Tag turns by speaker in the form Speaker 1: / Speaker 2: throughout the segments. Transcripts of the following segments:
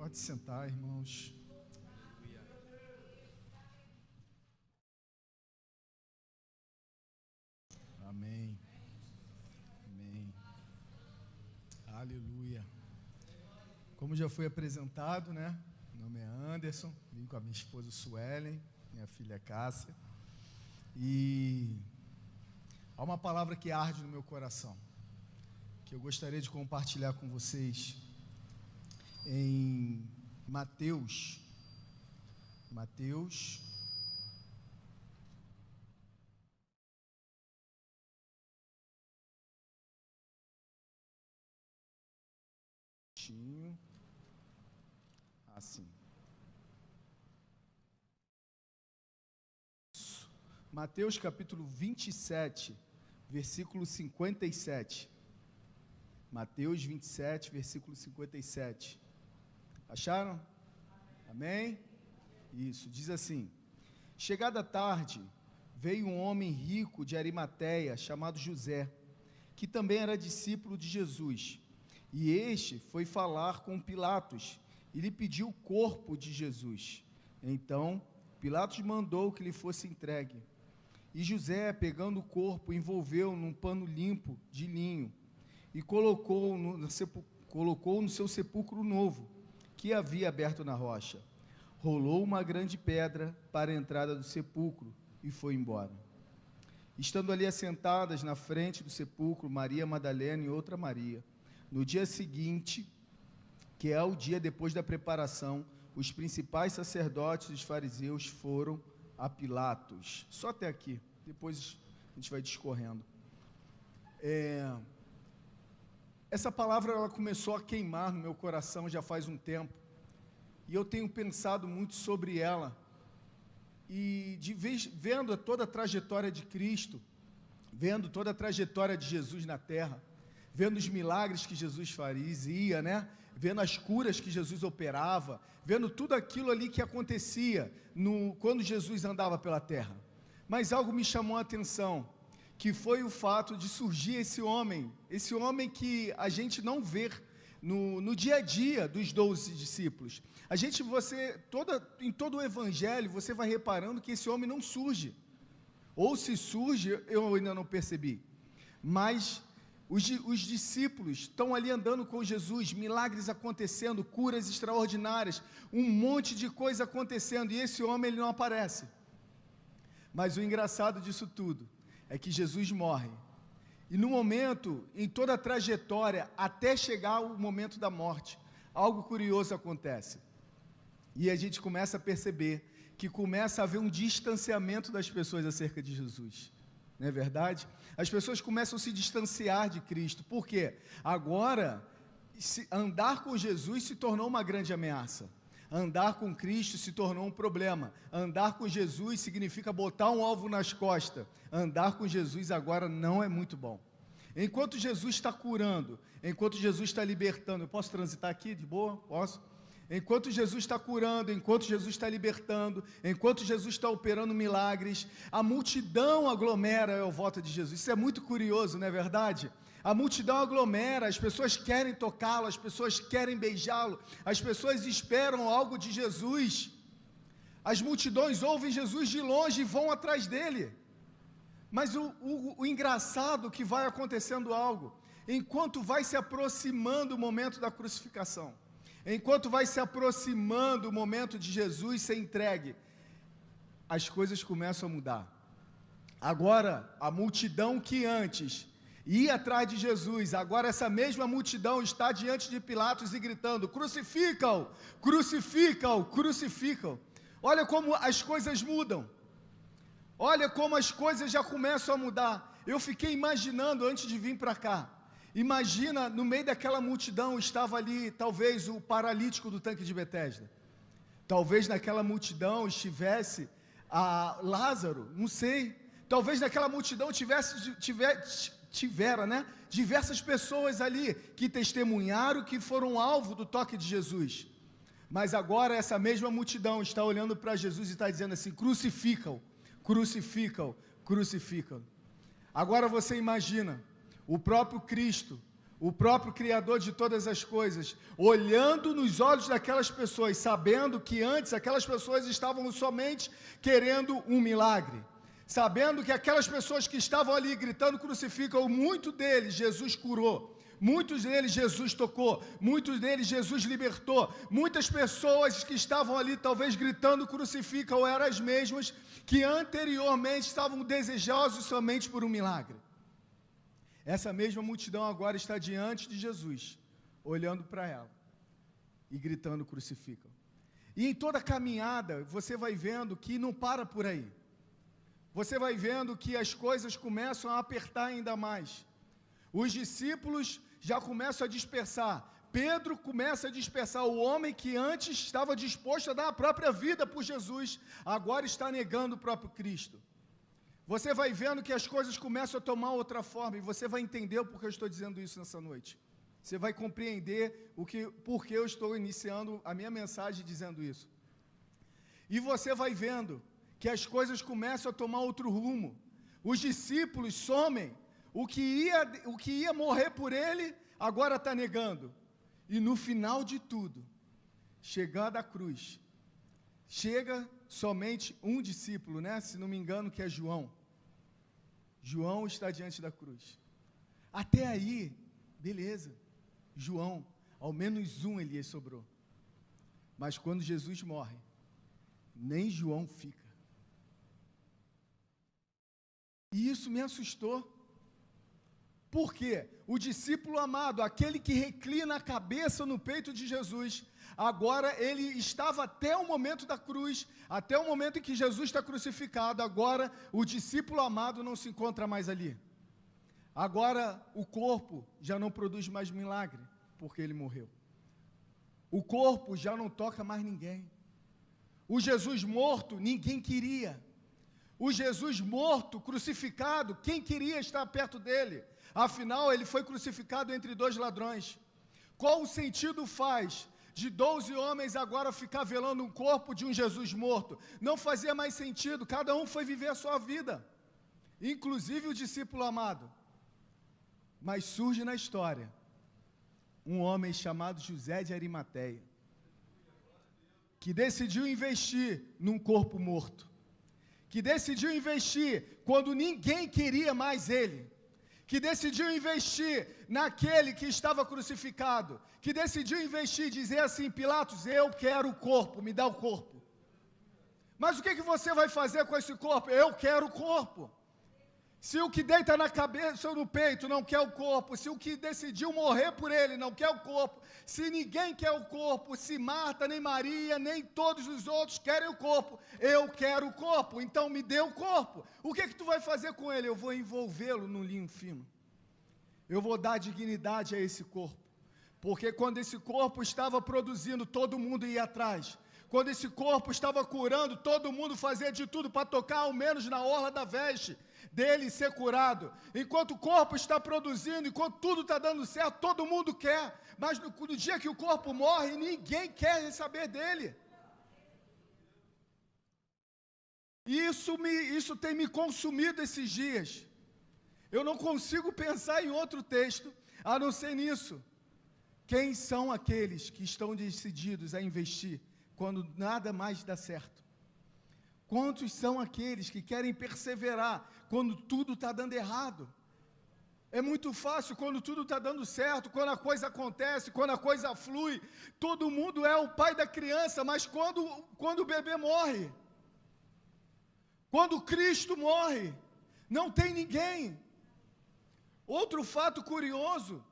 Speaker 1: Pode sentar, irmãos. Amém. Amém. Aleluia. Como já foi apresentado, né? Meu nome é Anderson, vim com a minha esposa Suelen, minha filha Cássia. E há uma palavra que arde no meu coração, que eu gostaria de compartilhar com vocês em Mateus. Assim. Mateus capítulo 27, versículo 57. Mateus 27, versículo 57. Acharam? Amém? Isso, diz assim: chegada a tarde, veio um homem rico de Arimateia, chamado José, que também era discípulo de Jesus. E este foi falar com Pilatos, e lhe pediu o corpo de Jesus. Então, Pilatos mandou que lhe fosse entregue. E José, pegando o corpo, envolveu num pano limpo de linho, e colocou no seu sepulcro novo, que havia aberto na rocha. Rolou uma grande pedra para a entrada do sepulcro, e foi embora. Estando ali assentadas na frente do sepulcro, Maria Madalena e outra Maria, no dia seguinte, que é o dia depois da preparação, os principais sacerdotes e os fariseus foram a Pilatos. Só até aqui, depois a gente vai discorrendo. Essa palavra ela começou a queimar no meu coração já faz um tempo, e eu tenho pensado muito sobre ela, e vendo toda a trajetória de Cristo, vendo toda a trajetória de Jesus na terra, vendo os milagres que Jesus fazia, né? Vendo as curas que Jesus operava, vendo tudo aquilo ali que acontecia quando Jesus andava pela terra. Mas algo me chamou a atenção, que foi o fato de surgir esse homem que a gente não vê no dia a dia dos 12 discípulos. Em todo o evangelho, você vai reparando que esse homem não surge, ou se surge, eu ainda não percebi, mas os discípulos estão ali andando com Jesus, milagres acontecendo, curas extraordinárias, um monte de coisa acontecendo, e esse homem ele não aparece. Mas o engraçado disso tudo é que Jesus morre, e no momento, em toda a trajetória, até chegar o momento da morte, algo curioso acontece, e a gente começa a perceber que começa a haver um distanciamento das pessoas acerca de Jesus. Não é verdade? As pessoas começam a se distanciar de Cristo. Por quê? Agora, andar com Jesus se tornou uma grande ameaça. Andar com Cristo se tornou um problema. Andar com Jesus significa botar um alvo nas costas. Andar com Jesus agora não é muito bom. Enquanto Jesus está curando, enquanto Jesus está libertando, eu posso transitar aqui de boa? Posso? Enquanto Jesus está curando, enquanto Jesus está libertando, enquanto Jesus está operando milagres, a multidão aglomera ao volta de Jesus. Isso é muito curioso, não é verdade? A multidão aglomera, as pessoas querem tocá-lo, as pessoas querem beijá-lo, as pessoas esperam algo de Jesus. As multidões ouvem Jesus de longe e vão atrás dele. Mas o engraçado é que vai acontecendo algo, enquanto vai se aproximando o momento da crucificação, enquanto vai se aproximando o momento de Jesus ser entregue, as coisas começam a mudar. Agora, a multidão que antes ia atrás de Jesus, agora essa mesma multidão está diante de Pilatos e gritando: crucificam, crucificam, crucificam. Olha como as coisas mudam. Olha como as coisas já começam a mudar. Eu fiquei imaginando antes de vir para cá. Imagina, no meio daquela multidão estava ali, talvez, o paralítico do tanque de Betesda. Talvez naquela multidão estivesse Lázaro, não sei. Talvez naquela multidão tiveram, né, diversas pessoas ali que testemunharam, que foram alvo do toque de Jesus. Mas agora essa mesma multidão está olhando para Jesus e está dizendo assim: crucificam, crucificam, crucificam. Agora você imagina o próprio Cristo, o próprio Criador de todas as coisas, olhando nos olhos daquelas pessoas, sabendo que antes aquelas pessoas estavam somente querendo um milagre, sabendo que aquelas pessoas que estavam ali gritando crucificam, muitos deles Jesus curou, muitos deles Jesus tocou, muitos deles Jesus libertou, muitas pessoas que estavam ali talvez gritando crucificam eram as mesmas que anteriormente estavam desejosos somente por um milagre. Essa mesma multidão agora está diante de Jesus, olhando para ela e gritando crucificam. E em toda a caminhada, você vai vendo que não para por aí. Você vai vendo que as coisas começam a apertar ainda mais. Os discípulos já começam a dispersar. Pedro começa a dispersar. O homem que antes estava disposto a dar a própria vida por Jesus, agora está negando o próprio Cristo. Você vai vendo que as coisas começam a tomar outra forma, e você vai entender o porquê eu estou dizendo isso nessa noite. Você vai compreender por que eu estou iniciando a minha mensagem dizendo isso. E você vai vendo que as coisas começam a tomar outro rumo. Os discípulos somem. O que ia morrer por ele, agora está negando. E no final de tudo, chegando à cruz, chega somente um discípulo, né? Se não me engano, que é João. João está diante da cruz. Até aí, beleza. João, ao menos um Elias sobrou. Mas quando Jesus morre, nem João fica. E isso me assustou. Por quê? O discípulo amado, aquele que reclina a cabeça no peito de Jesus, agora ele estava até o momento da cruz, até o momento em que Jesus está crucificado, agora o discípulo amado não se encontra mais ali. Agora o corpo já não produz mais milagre, porque ele morreu. O corpo já não toca mais ninguém. O Jesus morto, ninguém queria. O Jesus morto, crucificado, quem queria estar perto dele? Afinal, ele foi crucificado entre dois ladrões. Qual o sentido faz de 12 homens agora ficar velando um corpo de um Jesus morto? Não fazia mais sentido, cada um foi viver a sua vida, inclusive o discípulo amado. Mas surge na história um homem chamado José de Arimateia, que decidiu investir num corpo morto, que decidiu investir quando ninguém queria mais ele, que decidiu investir naquele que estava crucificado, que decidiu investir, dizer assim: Pilatos, eu quero o corpo, me dá o corpo. Mas o que você vai fazer com esse corpo? Eu quero o corpo. Se o que deita na cabeça ou no peito não quer o corpo, se o que decidiu morrer por ele não quer o corpo, se ninguém quer o corpo, se Marta, nem Maria, nem todos os outros querem o corpo, eu quero o corpo, então me dê o corpo. O que tu vai fazer com ele? Eu vou envolvê-lo num linho fino. Eu vou dar dignidade a esse corpo. Porque quando esse corpo estava produzindo, todo mundo ia atrás. Quando esse corpo estava curando, todo mundo fazia de tudo para tocar ao menos na orla da veste dele ser curado. Enquanto o corpo está produzindo, enquanto tudo está dando certo, todo mundo quer. Mas no dia que o corpo morre, ninguém quer saber dele. Isso tem me consumido esses dias. Eu não consigo pensar em outro texto a não ser nisso. Quem são aqueles que estão decididos a investir quando nada mais dá certo? Quantos são aqueles que querem perseverar quando tudo está dando errado? É muito fácil quando tudo está dando certo, quando a coisa acontece, quando a coisa flui. Todo mundo é o pai da criança, mas quando o bebê morre, quando Cristo morre, não tem ninguém. Outro fato curioso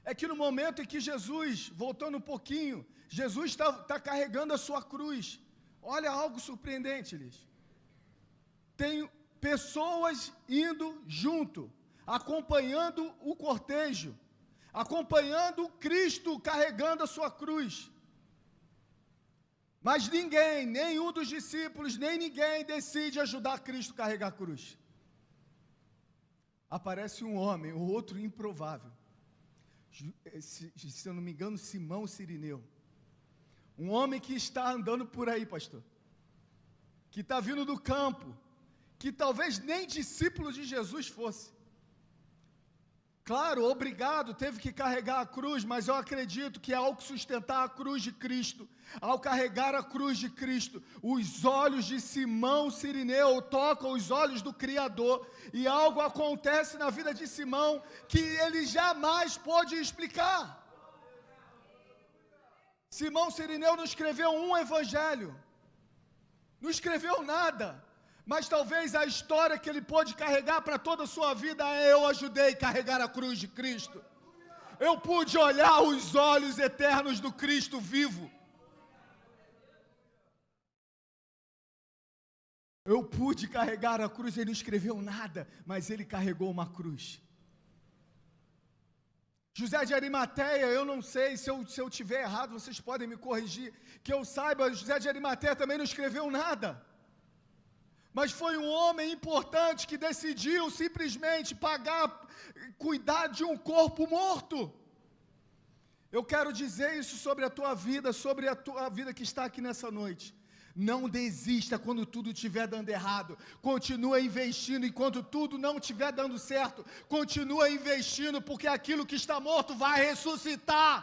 Speaker 1: é que no momento em que Jesus, voltando um pouquinho, Jesus está carregando a sua cruz. Olha algo surpreendente, Liz. Tem pessoas indo junto, acompanhando o cortejo, acompanhando Cristo carregando a sua cruz. Mas ninguém, nenhum dos discípulos, nem ninguém decide ajudar Cristo a carregar a cruz. Aparece um homem, o outro improvável. Se eu não me engano, Simão Cirineu. Um homem que está andando por aí, pastor, que está vindo do campo, que talvez nem discípulo de Jesus fosse. Claro, obrigado, teve que carregar a cruz, mas eu acredito que ao sustentar a cruz de Cristo, ao carregar a cruz de Cristo, os olhos de Simão Cirineu tocam os olhos do Criador, e algo acontece na vida de Simão que ele jamais pôde explicar. Simão Cirineu não escreveu um evangelho, não escreveu nada, mas talvez a história que ele pôde carregar para toda a sua vida é: eu ajudei a carregar a cruz de Cristo. Eu pude olhar os olhos eternos do Cristo vivo. Eu pude carregar a cruz. Ele não escreveu nada, mas ele carregou uma cruz. José de Arimateia, eu não sei, se eu tiver errado, vocês podem me corrigir, que eu saiba, José de Arimateia também não escreveu nada. Mas foi um homem importante que decidiu simplesmente cuidar de um corpo morto. Eu quero dizer isso sobre a tua vida, sobre a tua vida que está aqui nessa noite. Não desista quando tudo estiver dando errado. Continua investindo enquanto tudo não estiver dando certo. Continua investindo, porque aquilo que está morto vai ressuscitar.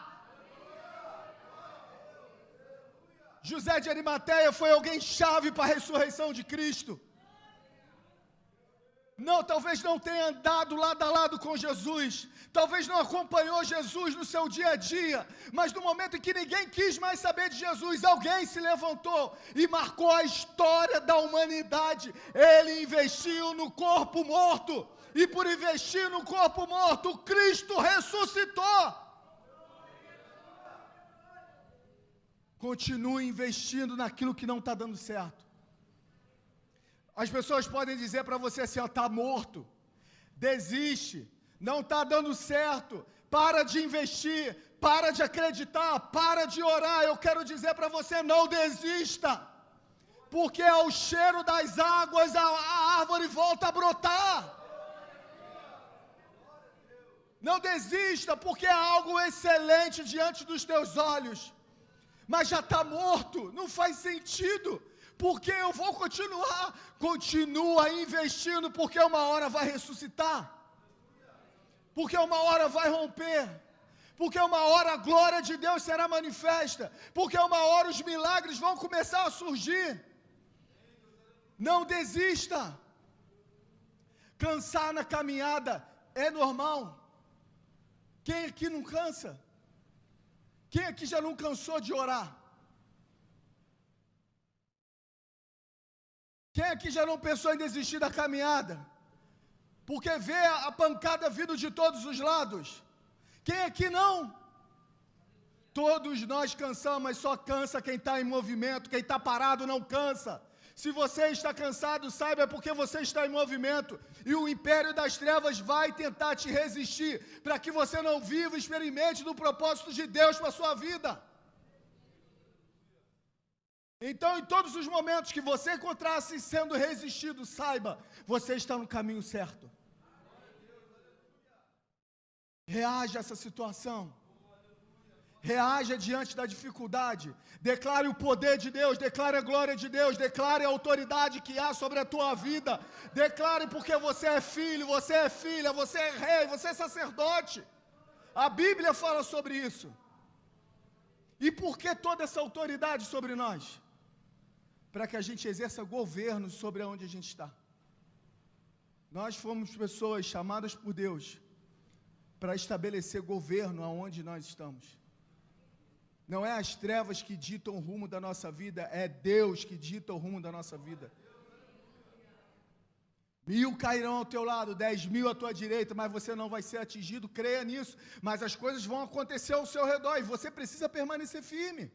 Speaker 1: José de Arimateia foi alguém chave para a ressurreição de Cristo. Não, talvez não tenha andado lado a lado com Jesus, talvez não acompanhou Jesus no seu dia a dia, mas no momento em que ninguém quis mais saber de Jesus, alguém se levantou e marcou a história da humanidade. Ele investiu no corpo morto, e por investir no corpo morto, Cristo ressuscitou. Continue investindo naquilo que não está dando certo. As pessoas podem dizer para você assim: ó, está morto, desiste, não está dando certo, para de investir, para de acreditar, para de orar. Eu quero dizer para você: não desista, porque ao cheiro das águas a árvore volta a brotar. Não desista, porque é algo excelente diante dos teus olhos, mas já está morto, não faz sentido, porque eu vou continuar. Continua investindo, porque uma hora vai ressuscitar, porque uma hora vai romper, porque uma hora a glória de Deus será manifesta, porque uma hora os milagres vão começar a surgir. Não desista. Cansar na caminhada é normal. Quem aqui não cansa? Quem aqui já não cansou de orar? Quem aqui já não pensou em desistir da caminhada? Porque vê a pancada vindo de todos os lados. Quem aqui não? Todos nós cansamos, mas só cansa quem está em movimento. Quem está parado não cansa. Se você está cansado, saiba, é porque você está em movimento. E o império das trevas vai tentar te resistir, para que você não viva e experimente do propósito de Deus para a sua vida. Então, em todos os momentos que você encontrar-se sendo resistido, saiba, você está no caminho certo. Reaja a essa situação. Reaja diante da dificuldade. Declare o poder de Deus, declare a glória de Deus, declare a autoridade que há sobre a tua vida. Declare, porque você é filho, você é filha, você é rei, você é sacerdote. A Bíblia fala sobre isso. E por que toda essa autoridade sobre nós? Para que a gente exerça governo sobre onde a gente está. Nós fomos pessoas chamadas por Deus para estabelecer governo aonde nós estamos. Não é as trevas que ditam o rumo da nossa vida, é Deus que dita o rumo da nossa vida. 1000 cairão ao teu lado, 10.000 à tua direita, mas você não vai ser atingido, creia nisso. Mas as coisas vão acontecer ao seu redor e você precisa permanecer firme.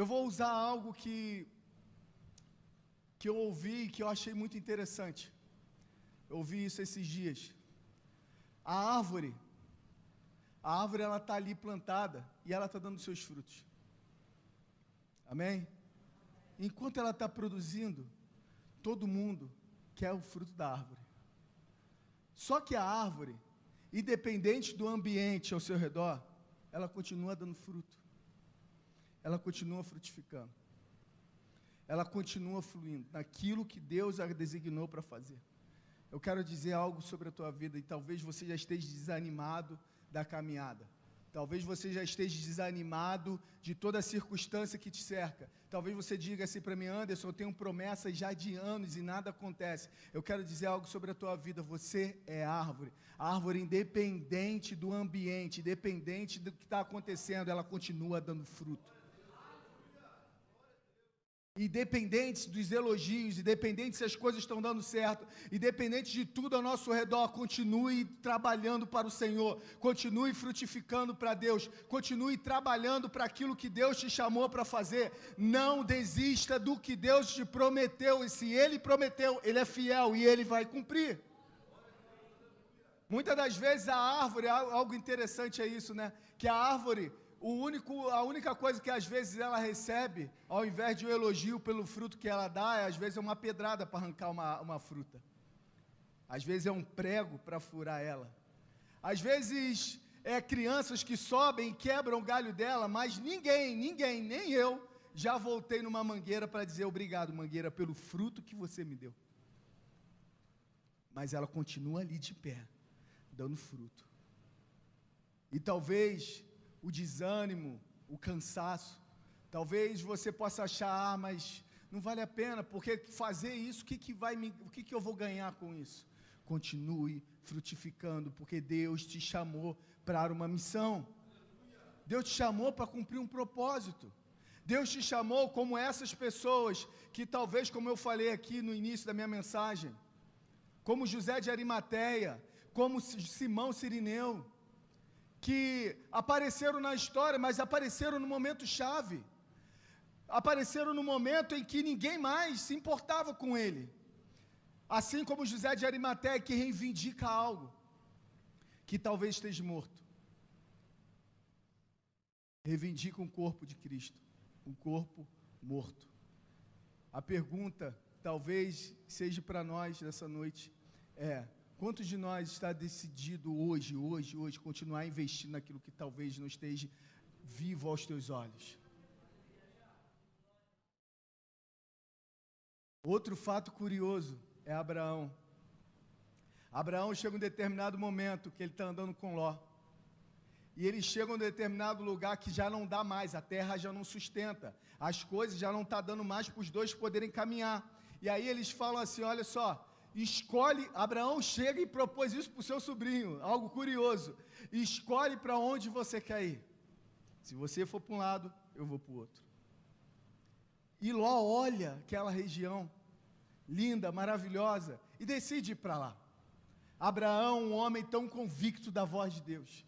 Speaker 1: Eu vou usar algo que eu ouvi, que eu achei muito interessante. Eu ouvi isso esses dias. A árvore ela está ali plantada e ela está dando seus frutos. Amém? Enquanto ela está produzindo, todo mundo quer o fruto da árvore. Só que a árvore, independente do ambiente ao seu redor, ela continua dando fruto. Ela continua frutificando. Ela continua fluindo naquilo que Deus a designou para fazer. eu quero dizer algo sobre a tua vida, e talvez você já esteja desanimado da caminhada. Talvez você já esteja desanimado de toda a circunstância que te cerca. Talvez você diga assim para mim: Anderson, eu tenho promessas já de anos e nada acontece. Eu quero dizer algo sobre a tua vida. Você é árvore. Árvore independente do ambiente, independente do que está acontecendo, ela continua dando fruto. Independente dos elogios, independente se as coisas estão dando certo, independente de tudo ao nosso redor, continue trabalhando para o Senhor, continue frutificando para Deus, continue trabalhando para aquilo que Deus te chamou para fazer. Não desista do que Deus te prometeu, e se Ele prometeu, Ele é fiel e Ele vai cumprir. Muitas das vezes a árvore, algo interessante é isso, né? Que a árvore, a única coisa que às vezes ela recebe, ao invés de um elogio pelo fruto que ela dá, às vezes é uma pedrada para arrancar uma fruta. Às vezes é um prego para furar ela. Às vezes é crianças que sobem e quebram o galho dela, mas ninguém, nem eu, já voltei numa mangueira para dizer: obrigado, mangueira, pelo fruto que você me deu. Mas ela continua ali de pé, dando fruto. E talvez o desânimo, o cansaço, talvez você possa achar: mas não vale a pena, porque fazer isso, o que eu vou ganhar com isso? Continue frutificando, porque Deus te chamou para uma missão. Deus te chamou para cumprir um propósito. Deus te chamou como essas pessoas que talvez, como eu falei aqui no início da minha mensagem, como José de Arimateia, como Simão Cirineu, que apareceram na história, mas apareceram no momento chave. Apareceram no momento em que ninguém mais se importava com ele. Assim como José de Arimateia, que reivindica algo que talvez esteja morto. Reivindica um corpo de Cristo, um corpo morto. A pergunta, talvez seja para nós nessa noite, quantos de nós está decidido hoje, continuar investindo naquilo que talvez não esteja vivo aos teus olhos? Outro fato curioso é Abraão. Abraão chega em um determinado momento que ele está andando com Ló. E ele chega em um determinado lugar que já não dá mais, a terra já não sustenta. As coisas já não estão dando mais para os dois poderem caminhar. E aí eles falam assim: olha só, escolhe. Abraão chega e propôs isso para o seu sobrinho, algo curioso: escolhe para onde você quer ir. Se você for para um lado, eu vou para o outro. E Ló olha aquela região linda, maravilhosa, e decide ir para lá. Abraão, um homem tão convicto da voz de Deus.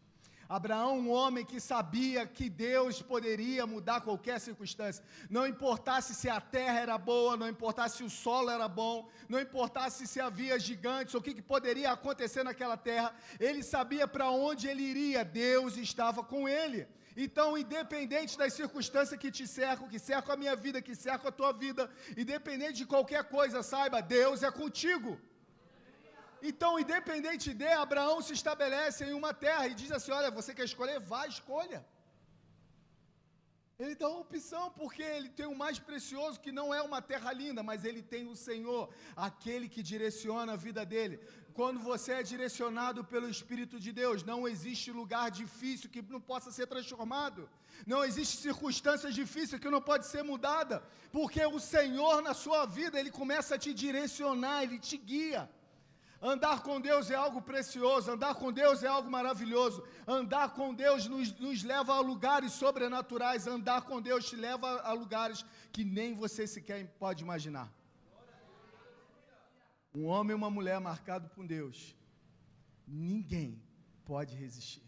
Speaker 1: Abraão, um homem que sabia que Deus poderia mudar qualquer circunstância. Não importasse se a terra era boa, não importasse se o solo era bom, não importasse se havia gigantes, ou o que poderia acontecer naquela terra, ele sabia para onde ele iria. Deus estava com ele. Então, independente das circunstâncias que te cercam, que cercam a minha vida, que cercam a tua vida, independente de qualquer coisa, saiba, Deus é contigo. Então, independente de, Abraão se estabelece em uma terra e diz assim: olha, você quer escolher? Vá, escolha. Ele dá uma opção, porque ele tem o mais precioso, que não é uma terra linda, mas ele tem o Senhor, aquele que direciona a vida dele. Quando você é direcionado pelo Espírito de Deus, não existe lugar difícil que não possa ser transformado. Não existe circunstância difícil que não pode ser mudada, porque o Senhor na sua vida, Ele começa a te direcionar, Ele te guia. Andar com Deus é algo precioso, andar com Deus é algo maravilhoso, andar com Deus nos leva a lugares sobrenaturais, andar com Deus te leva a lugares que nem você sequer pode imaginar. Um homem e uma mulher marcado por Deus, ninguém pode resistir,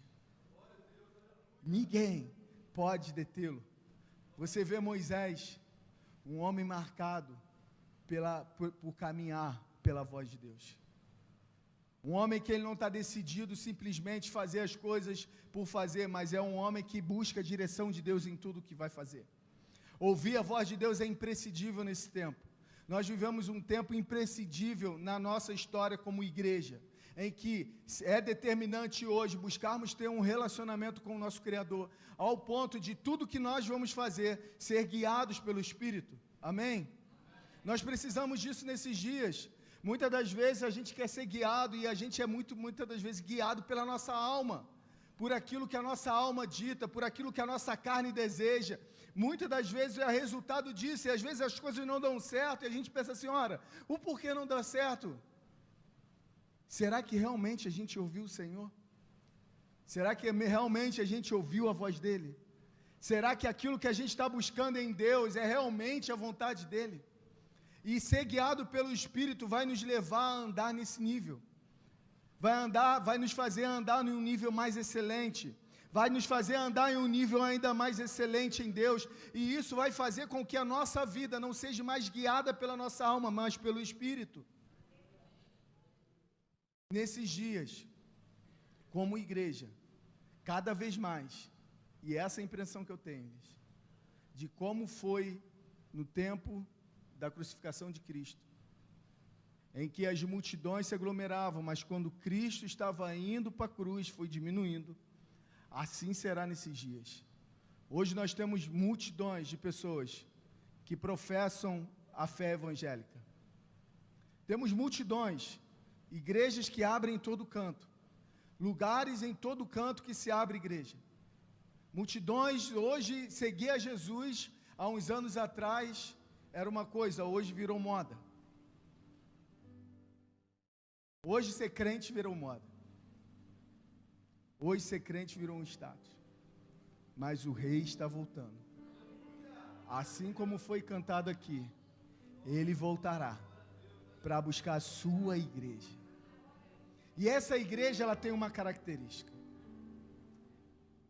Speaker 1: ninguém pode detê-lo. Você vê Moisés, um homem marcado por caminhar pela voz de Deus. Um homem que ele não está decidido simplesmente fazer as coisas por fazer, mas é um homem que busca a direção de Deus em tudo que vai fazer. Ouvir a voz de Deus é imprescindível nesse tempo. Nós vivemos um tempo imprescindível na nossa história como igreja, em que é determinante hoje buscarmos ter um relacionamento com o nosso Criador, ao ponto de tudo que nós vamos fazer ser guiados pelo Espírito. Amém? Nós precisamos disso nesses dias. Muitas das vezes a gente quer ser guiado e a gente é muitas das vezes guiado pela nossa alma, por aquilo que a nossa alma dita, por aquilo que a nossa carne deseja. Muitas das vezes é resultado disso, e às vezes as coisas não dão certo, e a gente pensa assim, ora, o porquê não dá certo? Será que realmente a gente ouviu o Senhor? Será que realmente a gente ouviu a voz dEle? Será que aquilo que a gente está buscando em Deus é realmente a vontade dEle? E ser guiado pelo Espírito vai nos levar a andar nesse nível. Vai nos fazer andar em um nível mais excelente. Vai nos fazer andar em um nível ainda mais excelente em Deus. E isso vai fazer com que a nossa vida não seja mais guiada pela nossa alma, mas pelo Espírito. Nesses dias, como igreja, cada vez mais, e essa é a impressão que eu tenho, de como foi no tempo da crucificação de Cristo, em que as multidões se aglomeravam, mas quando Cristo estava indo para a cruz, foi diminuindo. Assim será nesses dias. Hoje nós temos multidões de pessoas que professam a fé evangélica. Temos multidões, igrejas que abrem em todo canto, lugares em todo canto que se abre igreja. Multidões, hoje, seguir a Jesus, há uns anos atrás, era uma coisa, hoje virou moda. Hoje ser crente virou moda. Hoje ser crente virou um status. Mas o rei está voltando. Assim como foi cantado aqui, ele voltará para buscar a sua igreja. E essa igreja, ela tem uma característica.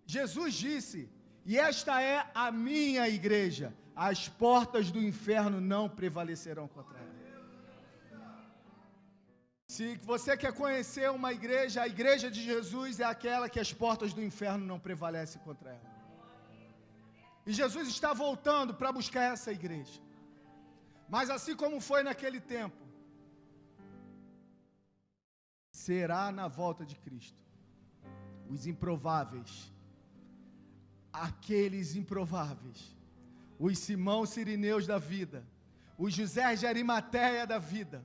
Speaker 1: Jesus disse, e esta é a minha igreja, as portas do inferno não prevalecerão contra ela. Se você quer conhecer uma igreja, a igreja de Jesus é aquela que as portas do inferno não prevalecem contra ela. E Jesus está voltando para buscar essa igreja. Mas assim como foi naquele tempo, será na volta de Cristo. Os improváveis, aqueles improváveis, os Simão Sirineus da vida, os José de Arimateia da vida,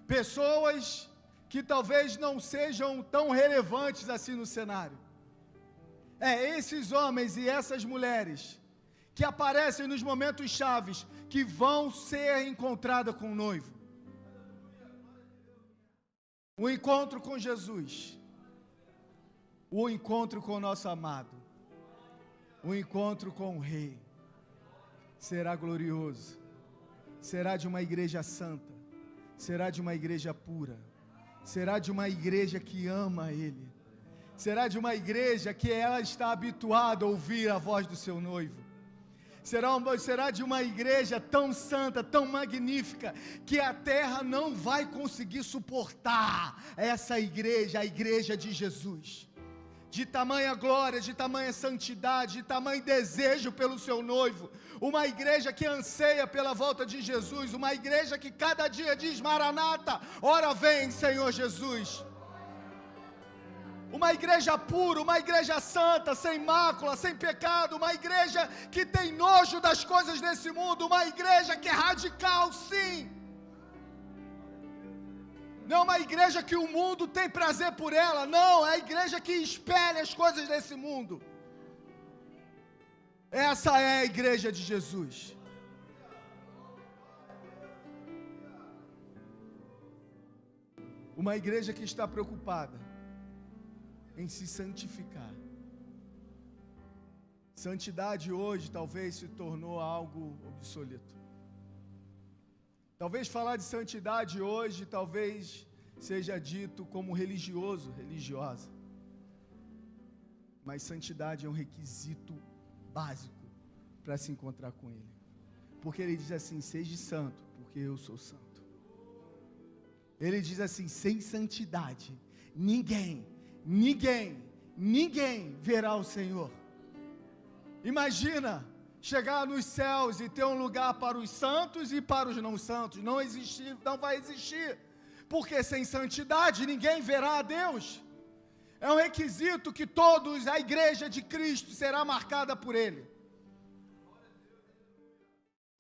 Speaker 1: pessoas que talvez não sejam tão relevantes assim no cenário. É esses homens e essas mulheres que aparecem nos momentos chaves que vão ser encontradas com o noivo. O encontro com Jesus, o encontro com o nosso amado, o encontro com o Rei, será glorioso, será de uma igreja santa, será de uma igreja pura, será de uma igreja que ama Ele, será de uma igreja que ela está habituada a ouvir a voz do seu noivo, será de uma igreja tão santa, tão magnífica, que a terra não vai conseguir suportar essa igreja, a igreja de Jesus, de tamanha glória, de tamanha santidade, de tamanho desejo pelo seu noivo, uma igreja que anseia pela volta de Jesus, uma igreja que cada dia diz, Maranata, ora vem Senhor Jesus, uma igreja pura, uma igreja santa, sem mácula, sem pecado, uma igreja que tem nojo das coisas desse mundo, uma igreja que é radical, sim, não uma igreja que o mundo tem prazer por ela, não, é a igreja que espelha as coisas desse mundo. Essa é a igreja de Jesus. Uma igreja que está preocupada em se santificar. Santidade hoje talvez se tornou algo obsoleto. Talvez falar de santidade hoje, talvez seja dito como religioso, religiosa. Mas santidade é um requisito básico para se encontrar com Ele. Porque Ele diz assim, seja santo, porque eu sou santo. Ele diz assim, sem santidade, ninguém verá o Senhor. Imagina chegar nos céus e ter um lugar para os santos e para os não santos. Não vai existir, porque sem santidade ninguém verá a Deus. É um requisito que todos, a igreja de Cristo será marcada por Ele.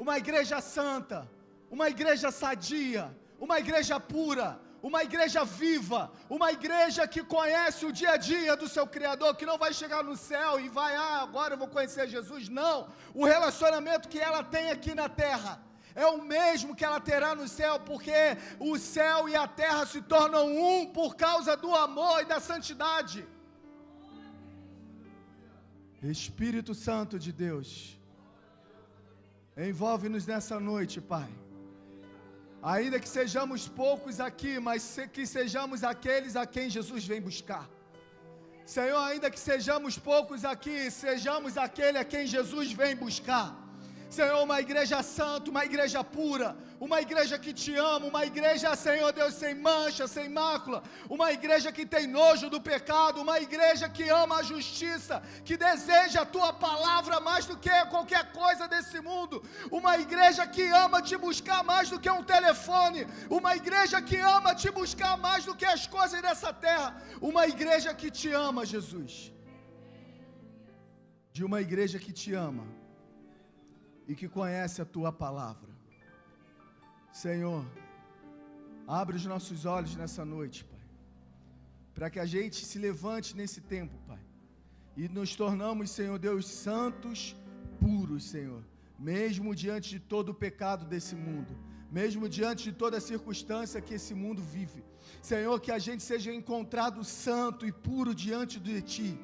Speaker 1: Uma igreja santa, uma igreja sadia, uma igreja pura, uma igreja viva, uma igreja que conhece o dia a dia do seu Criador, que não vai chegar no céu e vai, agora eu vou conhecer Jesus. Não, o relacionamento que ela tem aqui na terra é o mesmo que ela terá no céu, porque o céu e a terra se tornam um por causa do amor e da santidade. Espírito Santo de Deus, envolve-nos nessa noite, Pai. Ainda que sejamos poucos aqui, mas que sejamos aqueles a quem Jesus vem buscar. Senhor, ainda que sejamos poucos aqui, sejamos aquele a quem Jesus vem buscar. Senhor, uma igreja santa, uma igreja pura, uma igreja que te ama, uma igreja, Senhor Deus, sem mancha, sem mácula, uma igreja que tem nojo do pecado, uma igreja que ama a justiça, que deseja a tua palavra mais do que qualquer coisa desse mundo, uma igreja que ama te buscar mais do que um telefone, uma igreja que ama te buscar mais do que as coisas dessa terra, uma igreja que te ama, Jesus, de uma igreja que te ama e que conhece a tua palavra. Senhor, abre os nossos olhos nessa noite, Pai, para que a gente se levante nesse tempo, Pai, e nos tornamos, Senhor Deus, santos, puros, Senhor, mesmo diante de todo o pecado desse mundo, mesmo diante de toda a circunstância que esse mundo vive. Senhor, que a gente seja encontrado santo e puro diante de Ti.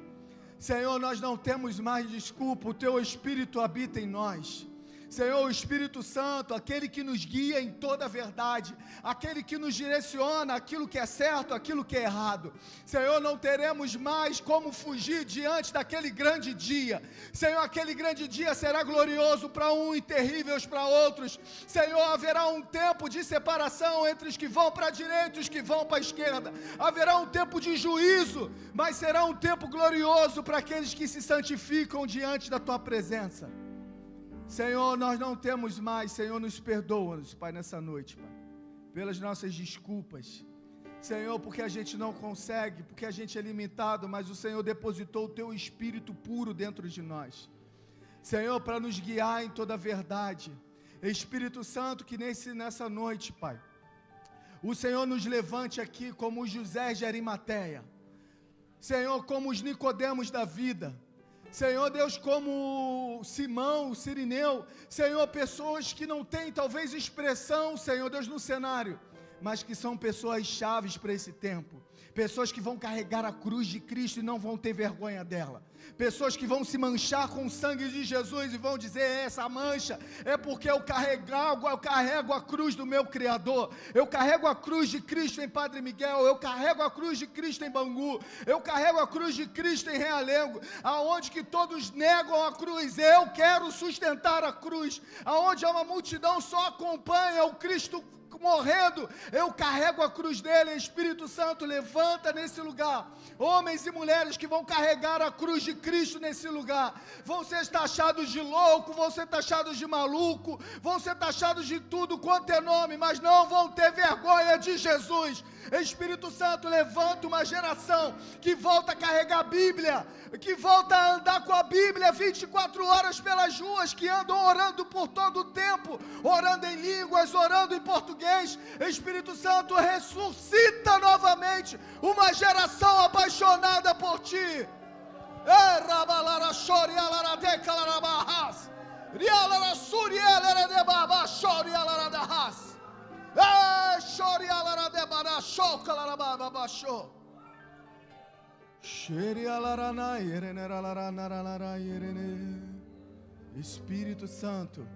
Speaker 1: Senhor, nós não temos mais desculpa, o Teu Espírito habita em nós. Senhor, o Espírito Santo, aquele que nos guia em toda a verdade, aquele que nos direciona aquilo que é certo, aquilo que é errado. Senhor, não teremos mais como fugir diante daquele grande dia. Senhor, aquele grande dia será glorioso para um e terrível para outros. Senhor, haverá um tempo de separação entre os que vão para a direita e os que vão para a esquerda. Haverá um tempo de juízo, mas será um tempo glorioso para aqueles que se santificam diante da Tua presença. Senhor, nós não temos mais, Senhor, nos perdoa-nos, Pai, nessa noite, Pai, pelas nossas desculpas. Senhor, porque a gente não consegue, porque a gente é limitado, mas o Senhor depositou o Teu Espírito puro dentro de nós. Senhor, para nos guiar em toda a verdade. Espírito Santo, que nessa noite, Pai, o Senhor nos levante aqui como os José de Arimateia. Senhor, como os Nicodemos da vida. Senhor Deus, como Simão, o Cirineu, Senhor, pessoas que não têm talvez expressão, Senhor Deus, no cenário, mas que são pessoas chaves para esse tempo, pessoas que vão carregar a cruz de Cristo e não vão ter vergonha dela, pessoas que vão se manchar com o sangue de Jesus e vão dizer, essa mancha é porque eu carrego a cruz do meu Criador, eu carrego a cruz de Cristo em Padre Miguel, eu carrego a cruz de Cristo em Bangu, eu carrego a cruz de Cristo em Realengo, aonde que todos negam a cruz, eu quero sustentar a cruz, aonde uma multidão só acompanha o Cristo morrendo, eu carrego a cruz dele. Espírito Santo, levanta nesse lugar homens e mulheres que vão carregar a cruz de Cristo nesse lugar, vão ser taxados de louco, vão ser taxados de maluco, vão ser taxados de tudo quanto é nome, mas não vão ter vergonha de Jesus. Espírito Santo, levanta uma geração que volta a carregar a Bíblia, que volta a andar com a Bíblia 24 horas pelas ruas, que andam orando por todo o tempo, orando em línguas, orando em português. Espírito Santo, ressuscita novamente uma geração apaixonada por Ti. Espírito Santo,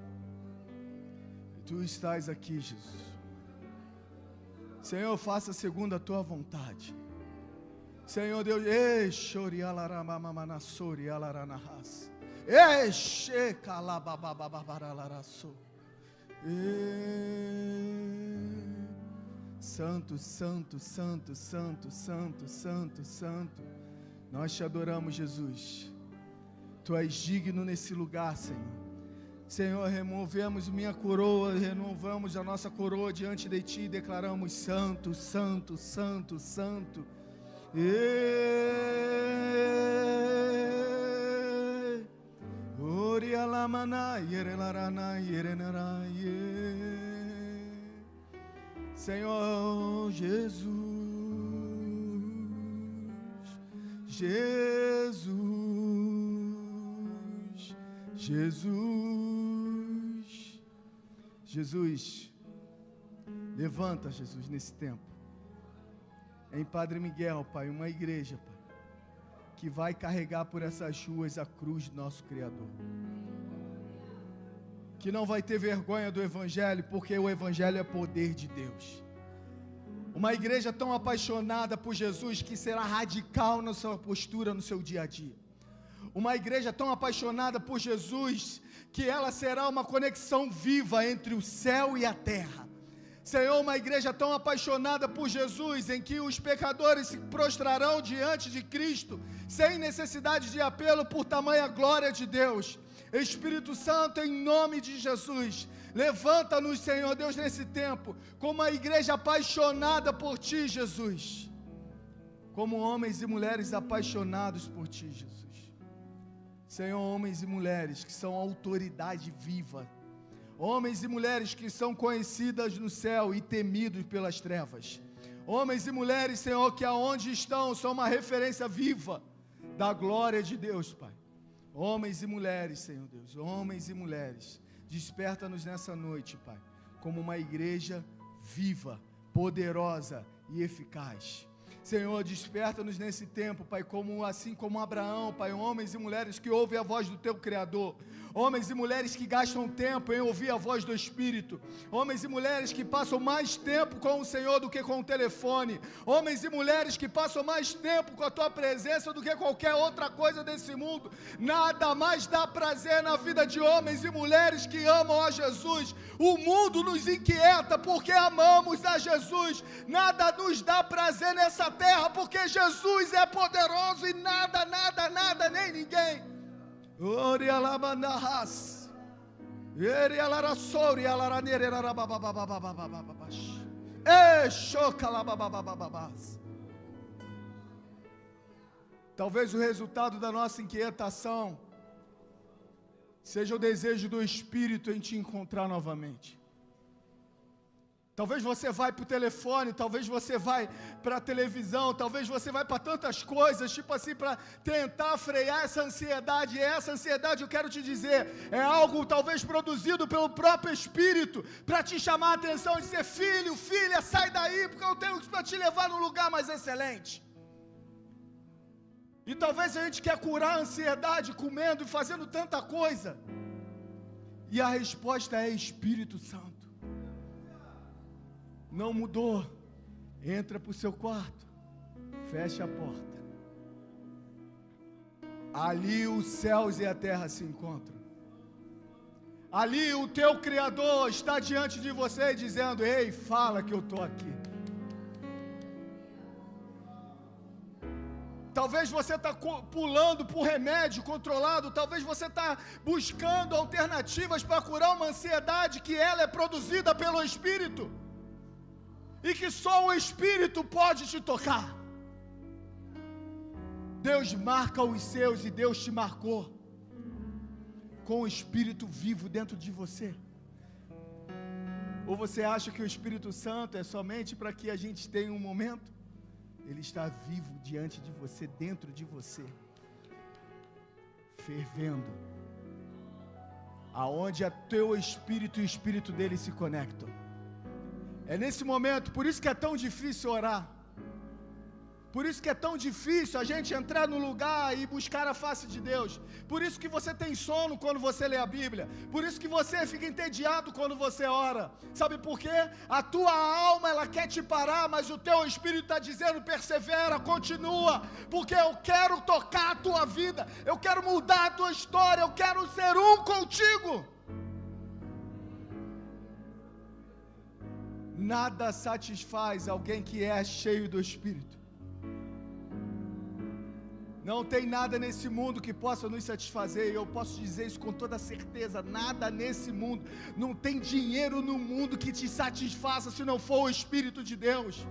Speaker 1: Tu estás aqui, Jesus. Senhor, faça segundo a Tua vontade. Senhor Deus, Santo, Santo, Santo, Santo, Santo, Santo, Santo, nós Te adoramos, Jesus. Tu és digno nesse lugar, Senhor. Senhor, removemos minha coroa, renovamos a nossa coroa diante de Ti e declaramos Santo, Santo, Santo, Santo. Senhor Jesus, Jesus, Jesus, Jesus, levanta, Jesus, nesse tempo, em Padre Miguel, Pai, uma igreja, Pai, que vai carregar por essas ruas a cruz do nosso Criador, que não vai ter vergonha do Evangelho, porque o Evangelho é poder de Deus. Uma igreja tão apaixonada por Jesus, que será radical na sua postura, no seu dia a dia. Uma igreja tão apaixonada por Jesus, que ela será uma conexão viva entre o céu e a terra. Senhor, uma igreja tão apaixonada por Jesus, em que os pecadores se prostrarão diante de Cristo, sem necessidade de apelo por tamanha glória de Deus. Espírito Santo, em nome de Jesus, levanta-nos, Senhor Deus, nesse tempo, como uma igreja apaixonada por Ti, Jesus, como homens e mulheres apaixonados por Ti, Jesus. Senhor, homens e mulheres que são autoridade viva, homens e mulheres que são conhecidas no céu e temidos pelas trevas, homens e mulheres, Senhor, que aonde estão são uma referência viva da glória de Deus, Pai. Homens e mulheres, Senhor Deus, homens e mulheres, desperta-nos nessa noite, Pai, como uma igreja viva, poderosa e eficaz. Senhor, desperta-nos nesse tempo, Pai, assim como Abraão, Pai, homens e mulheres que ouvem a voz do Teu Criador, homens e mulheres que gastam tempo em ouvir a voz do Espírito, homens e mulheres que passam mais tempo com o Senhor do que com o telefone, homens e mulheres que passam mais tempo com a Tua presença do que qualquer outra coisa desse mundo. Nada mais dá prazer na vida de homens e mulheres que amam a Jesus. O mundo nos inquieta porque amamos a Jesus. Nada nos dá prazer nessa terra, porque Jesus é poderoso e nada, nem ninguém. Ori alamanahas, eri alarasori alaranererababababababababas, chokalabababababas. Talvez o resultado da nossa inquietação seja o desejo do Espírito em te encontrar novamente. Talvez você vai para o telefone, talvez você vai para a televisão, talvez você vai para tantas coisas, tipo assim, para tentar frear essa ansiedade. E essa ansiedade, eu quero te dizer, é algo talvez produzido pelo próprio Espírito, para te chamar a atenção e dizer: filho, filha, sai daí, porque eu tenho para te levar num lugar mais excelente. E talvez a gente quer curar a ansiedade comendo e fazendo tanta coisa, e a resposta é Espírito Santo. Não mudou, entra para o seu quarto, fecha a porta, ali os céus e a terra se encontram, ali o teu Criador está diante de você dizendo: ei, fala que eu estou aqui. Talvez você está pulando por remédio controlado, talvez você está buscando alternativas para curar uma ansiedade que ela é produzida pelo Espírito, e que só o Espírito pode te tocar. Deus marca os seus, e Deus te marcou com o Espírito vivo dentro de você. Ou você acha que o Espírito Santo é somente para que a gente tenha um momento? Ele está vivo diante de você, dentro de você, fervendo, aonde é teu Espírito e o Espírito dele se conectam. É nesse momento, por isso que é tão difícil orar, por isso que é tão difícil a gente entrar no lugar e buscar a face de Deus, por isso que você tem sono quando você lê a Bíblia, por isso que você fica entediado quando você ora. Sabe por quê? A tua alma, ela quer te parar, mas o teu Espírito está dizendo: persevera, continua, porque eu quero tocar a tua vida, eu quero mudar a tua história, eu quero ser um contigo. Nada satisfaz alguém que é cheio do Espírito. Não tem nada nesse mundo que possa nos satisfazer, e eu posso dizer isso com toda certeza. Nada nesse mundo, não tem dinheiro no mundo que te satisfaça se não for o Espírito de Deus.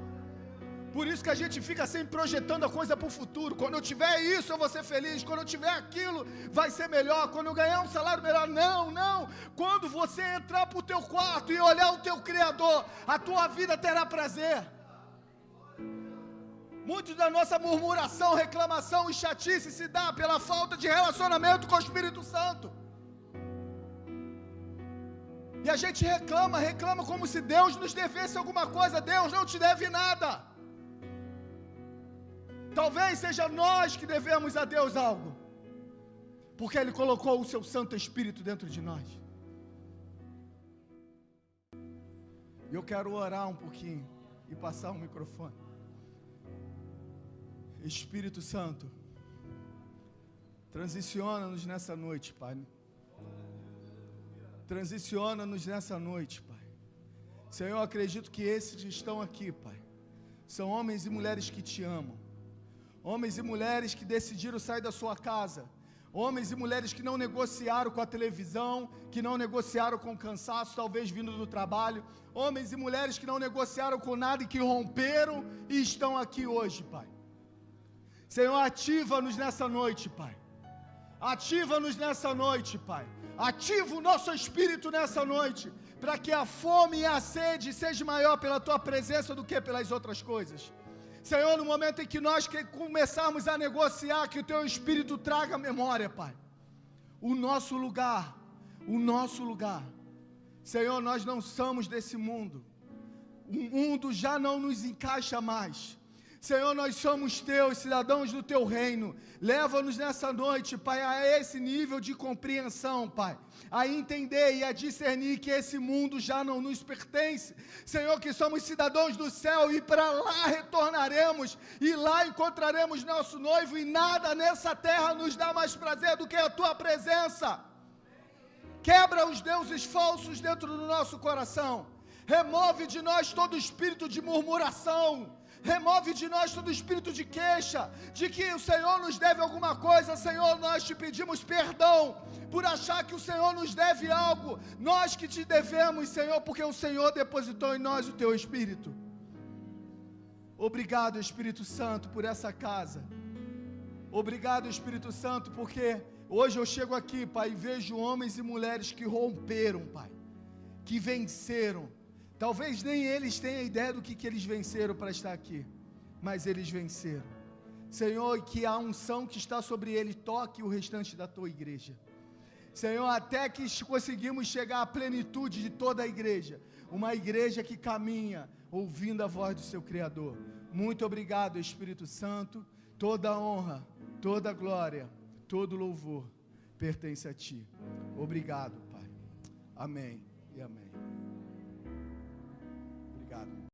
Speaker 1: Por isso que a gente fica sempre projetando a coisa para o futuro. Quando eu tiver isso, eu vou ser feliz. Quando eu tiver aquilo, vai ser melhor. Quando eu ganhar um salário melhor. Não, não. Quando você entrar para o teu quarto e olhar o teu Criador, a tua vida terá prazer. Muito da nossa murmuração, reclamação e chatice se dá pela falta de relacionamento com o Espírito Santo. E a gente reclama como se Deus nos devesse alguma coisa. Deus não te deve nada. Talvez seja nós que devemos a Deus algo, porque Ele colocou o seu Santo Espírito dentro de nós. E eu quero orar um pouquinho e passar o microfone. Espírito Santo, transiciona-nos nessa noite, Pai. Transiciona-nos nessa noite, Pai. Senhor, eu acredito que esses que estão aqui, Pai, são homens e mulheres que te amam. Homens e mulheres que decidiram sair da sua casa. Homens e mulheres que não negociaram com a televisão, que não negociaram com o cansaço, talvez vindo do trabalho. Homens e mulheres que não negociaram com nada e que romperam e estão aqui hoje, Pai. Senhor, ativa-nos nessa noite, Pai. Ativa-nos nessa noite, Pai. Ativa o nosso espírito nessa noite, para que a fome e a sede seja maior pela Tua presença do que pelas outras coisas. Senhor, no momento em que nós começarmos a negociar, que o Teu Espírito traga a memória, Pai, o nosso lugar, Senhor, nós não somos desse mundo, o mundo já não nos encaixa mais. Senhor, nós somos Teus, cidadãos do Teu reino. Leva-nos nessa noite, Pai, a esse nível de compreensão, Pai, a entender e a discernir que esse mundo já não nos pertence. Senhor, que somos cidadãos do céu e para lá retornaremos e lá encontraremos nosso noivo, e nada nessa terra nos dá mais prazer do que a Tua presença. Quebra os deuses falsos dentro do nosso coração. Remove de nós todo espírito de murmuração. Remove de nós todo espírito de queixa, de que o Senhor nos deve alguma coisa. Senhor, nós te pedimos perdão por achar que o Senhor nos deve algo. Nós que te devemos, Senhor, porque o Senhor depositou em nós o Teu Espírito. Obrigado, Espírito Santo, por essa casa. Obrigado, Espírito Santo, porque hoje eu chego aqui, Pai, e vejo homens e mulheres que romperam, Pai, que venceram. Talvez nem eles tenham ideia do que eles venceram para estar aqui, mas eles venceram. Senhor, que a unção que está sobre ele toque o restante da Tua igreja. Senhor, até que conseguimos chegar à plenitude de toda a igreja, uma igreja que caminha ouvindo a voz do seu Criador. Muito obrigado, Espírito Santo. Toda a honra, toda a glória, todo louvor pertence a Ti. Obrigado, Pai. Amém e amém. Obrigado.